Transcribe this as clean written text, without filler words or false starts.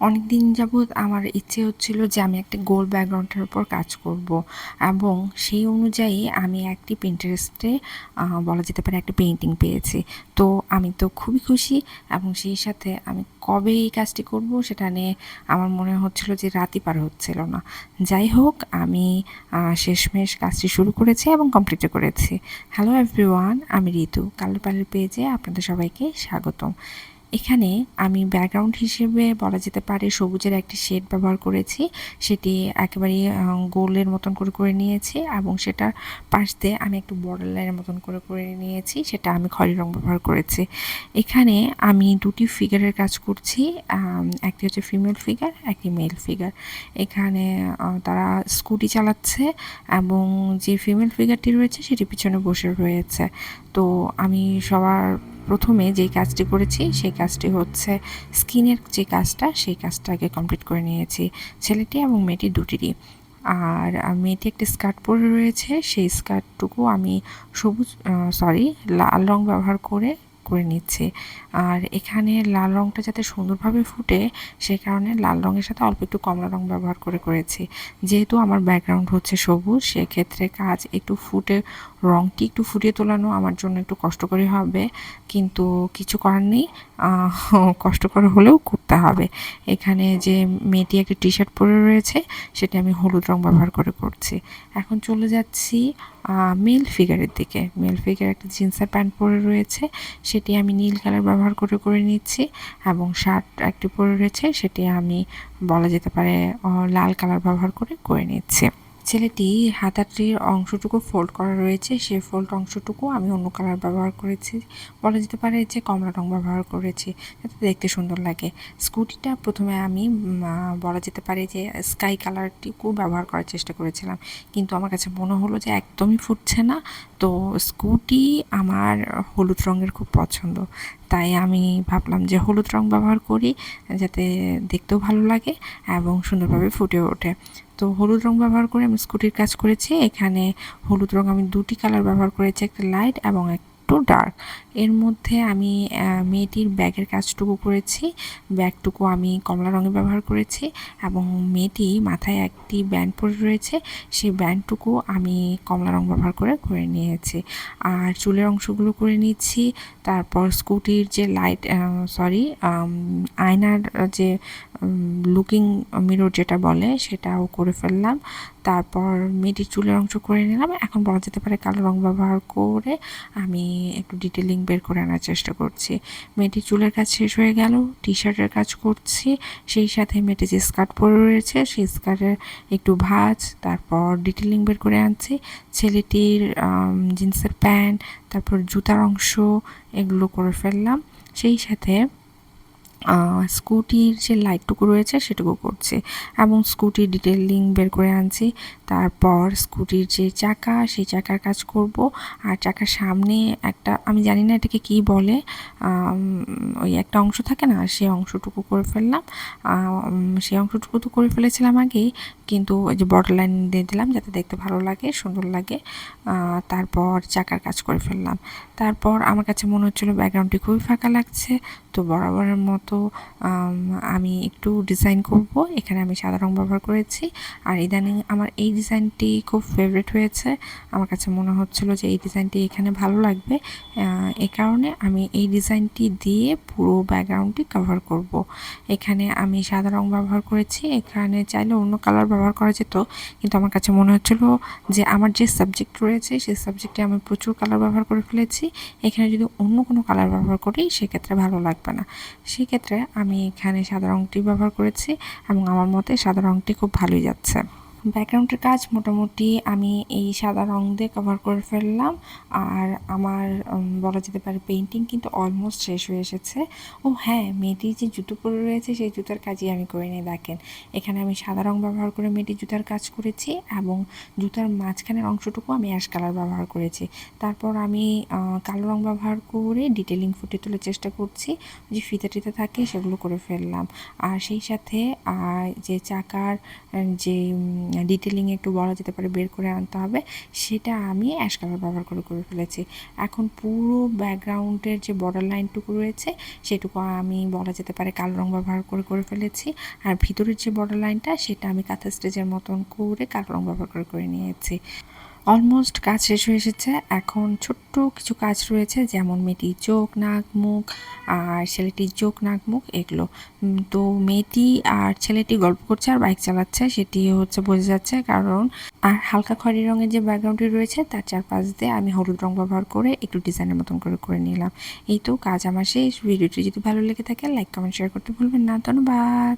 অনেক দিন যাবৎ আমার ইচ্ছে হচ্ছিল যে আমি একটা গোল ব্যাকগ্রাউন্ডের উপর কাজ করব এবং সেই অনুযায়ী আমি একটি পিন্টারেস্টে বলা যেতে পারে একটা পেইন্টিং পেয়েছি। তো আমি তো খুবই খুশি এবং সেই সাথে আমি কবে এই কাজটি করব সেটা নিয়ে আমার মনে হচ্ছিল যে রাতই পার হচ্ছিল না। যাই হোক, আমি শেষমেশ কাজটি শুরু করেছি এবং কমপ্লিটও করেছি। হ্যালো এভরিওয়ান, আমি ঋতু, কালার প্যালেট পেজে আপনাদের সবাইকে স্বাগতম। এখানে আমি ব্যাকগ্রাউন্ড হিসেবে বলা যেতে পারে সবুজের একটি শেড ব্যবহার করেছি। সেটি একেবারে গোলের মতন করে নিয়েছি এবং সেটার পাশ দিয়ে আমি একটু বর্ডার লাইনের মতন করে নিয়েছি। সেটা আমি খয়েরি রং ব্যবহার করেছি। এখানে আমি দুটি ফিগারের কাজ করছি। একটি হচ্ছে ফিমেল ফিগার, একটি মেল ফিগার। এখানে তারা স্কুটি চালাচ্ছে এবং যে ফিমেল ফিগারটি রয়েছে সেটি পিছনে বসে রয়েছে। তো আমি সবার প্রথমে যেই কাজটি করেছি সেই কাজটি হচ্ছে স্কিনের যে কাজটা, সেই কাজটা আগে কমপ্লিট করে নিয়েছি ছেলেটি এবং মেয়েটি দুটিরই। আর মেয়েটি একটা স্কার্ট পরে রয়েছে, সেই স্কার্টটুকু আমি লাল রং ব্যবহার করে নিচ্ছে। আর এখানে লাল রংটা যাতে সুন্দরভাবে ফুটে সেই কারণে লাল রঙের সাথে অল্প একটু কমলা রং ব্যবহার করেছি। যেহেতু আমার ব্যাকগ্রাউন্ড হচ্ছে সবুজ, সেক্ষেত্রে কাজ একটু রংটি একটু ফুটিয়ে তোলানো আমার জন্য একটু কষ্টকরই হবে, কিন্তু কিছু করার নেই। কষ্টকর হলেও করতে হবে। এখানে যে মেয়েটি একটা টি শার্ট পরে রয়েছে সেটি আমি হলুদ রং ব্যবহার করছি। এখন চলে যাচ্ছি মেল ফিগারের দিকে। মেল ফিগার একটা জিন্সের প্যান্ট পরে রয়েছে, সেটি আমি নীল কালার ব্যবহার করে নিচ্ছি এবং শার্ট একটি পরে রয়েছে, সেটি আমি বলা যেতে পারে লাল কালার ব্যবহার করে নিচ্ছি। ছেলেটি হাতাটির অংশটুকু ফোল্ড করা রয়েছে, সেই ফোল্ড অংশটুকু আমি অন্য কালার ব্যবহার করেছি, বলা যেতে পারে যে কমলা রং ব্যবহার করেছি যাতে দেখতে সুন্দর লাগে। স্কুটিটা প্রথমে আমি বলা যেতে পারে যে স্কাই কালারটিকু ব্যবহার করার চেষ্টা করেছিলাম, কিন্তু আমার কাছে মনে হলো যে একদমই ফুটছে না। তো স্কুটি আমার হলুদ রঙের খুব পছন্দ, তাই আমি ভাবলাম যে হলুদ রং ব্যবহার করি যাতে দেখতেও ভালো লাগে এবং সুন্দরভাবে ফুটে ওঠে। তো হলুদ রং ব্যবহার করে আমি স্কুটির কাজ করেছি। এখানে হলুদ রং আমি দুটি কালার ব্যবহার করেছি, একটা লাইট এবং একটু ডার্ক। এর মধ্যে আমি মেয়েটির ব্যাগের কাজটুকু করেছি। ব্যাগটুকু আমি কমলা রঙের ব্যবহার করেছি এবং মেয়েটি মাথায় একটি ব্যান্ড পরে রয়েছে, সেই ব্যান্ডটুকু আমি কমলা রং ব্যবহার করে নিয়েছি। আর চুলের অংশগুলো করে নিচ্ছি। তারপর স্কুটির যে আয়নার যে লুকিং মিরর যেটা বলে সেটাও করে ফেললাম। তারপর মেয়েটির চুলের অংশ করে নিলাম। এখন বলা যেতে পারে কালো রং ব্যবহার করে আমি একটু ডিটেলিং বের করে আনার চেষ্টা করছি। মেয়েটির চুলের কাজ শেষ হয়ে গেল, টি শার্টের কাজ করছি। সেই সাথে মেয়েটি যে স্কার্ট পরে রয়েছে সেই স্কার্টের একটু ভাঁজ, তারপর ডিটেলিং বের করে আনছি। ছেলেটির জিন্সের প্যান্ট, তারপর জুতার অংশ, এগুলো করে ফেললাম। সেই সাথে স্কুটির যে লাইটটুকু রয়েছে সেটুকু করছি এবং স্কুটির ডিটেলিং বের করে আনছি। তারপর স্কুটির যে চাকা, সেই চাকার কাজ করব। আর চাকার সামনে একটা, আমি জানি না এটাকে কী বলে, ওই একটা অংশ থাকে না, সেই অংশটুকু করে ফেললাম। সেই অংশটুকু তো করে ফেলেছিলাম আগেই, কিন্তু ওই যে বর্ডার লাইন দিয়ে দিলাম যাতে দেখতে ভালো লাগে, সুন্দর লাগে। তারপর চাকার কাজ করে ফেললাম। তারপর আমার কাছে মনে হচ্ছিলো ব্যাকগ্রাউন্ডটি খুবই ফাঁকা লাগছে, তো বরাবরের মতো আমি একটু ডিজাইন করব। এখানে আমি সাদা রং ব্যবহার করেছি। আর ইদানিং আমার এই ডিজাইনটি খুব ফেভারিট হয়েছে। আমার কাছে মনে হচ্ছিলো যে এই ডিজাইনটি এখানে ভালো লাগবে, এ কারণে আমি এই ডিজাইনটি দিয়ে পুরো ব্যাকগ্রাউন্ডটি কভার করব। এখানে আমি সাদা রং ব্যবহার করেছি। এখানে চাইলে অন্য কালার ব্যবহার করা যেত, কিন্তু আমার কাছে মনে হচ্ছিলো যে আমার যে সাবজেক্ট রয়েছে সেই সাবজেক্টে আমি প্রচুর কালার ব্যবহার করে ফেলেছি, এখানে যদি অন্য কোনো কালার ব্যবহার করি সেক্ষেত্রে ভালো লাগবে না। সেক্ষেত্রে আমি এখানে সাদা রঙটি ব্যবহার করেছি এবং আমার মতে সাদা রঙটি খুব ভালোই যাচ্ছে। ব্যাকগ্রাউন্ডের কাজ মোটামুটি আমি এই সাদা রং দিয়ে কভার করে ফেললাম। আর আমার বলা যেতে পারে পেইন্টিং কিন্তু অলমোস্ট শেষ হয়ে এসেছে। ও হ্যাঁ, মেয়েটির যে জুতো পরে রয়েছে সেই জুতার কাজই আমি করে নিই। দেখেন, এখানে আমি সাদা রং ব্যবহার করে মেয়েটির জুতার কাজ করেছি এবং জুতার মাঝখানের অংশটুকু আমি অ্যাশ কালার ব্যবহার করেছি। তারপর আমি কালো রং ব্যবহার করে ডিটেলিং ফুটিয়ে তোলার চেষ্টা করছি, যে ফিতা টিতা থাকে সেগুলো করে ফেললাম। আর সেই সাথে যে চাকার যে ডিটেলিং একটু বলা যেতে পারে বের করে আনতে হবে, সেটা আমি অ্যাশ কালার ব্যবহার করে ফেলেছি। এখন পুরো ব্যাকগ্রাউন্ডের যে বর্ডার লাইনটুকু রয়েছে সেটুকু আমি বলা যেতে পারে কালো রং ব্যবহার করে ফেলেছি। আর ভিতরের যে বর্ডার লাইনটা সেটা আমি কাঁথা স্টেজের মতন করে কালো রং ব্যবহার করে নিয়েছি। অলমোস্ট কাজ শেষ হয়ে এসেছে। এখন ছোট্ট কিছু কাজ রয়েছে, যেমন মেয়েটির চোখ, নাক, মুখ আর ছেলেটির চোখ, নাক, মুখ এগুলো। তো মেয়েটি আর ছেলেটি গল্প করছে আর বাইক চালাচ্ছে, সেটি হচ্ছে বোঝা যাচ্ছে। কারণ আর হালকা খয়েরি রঙের যে ব্যাকগ্রাউন্ডটি রয়েছে তার চারপাশ দিয়ে আমি হলুদ রং ব্যবহার করে একটু ডিজাইনের মতন করে নিলাম। এই তো কাজ আমার শেষ। ভিডিওটি যদি ভালো লেগে থাকে লাইক, কমেন্ট, শেয়ার করতে ভুলবেন না। ধন্যবাদ।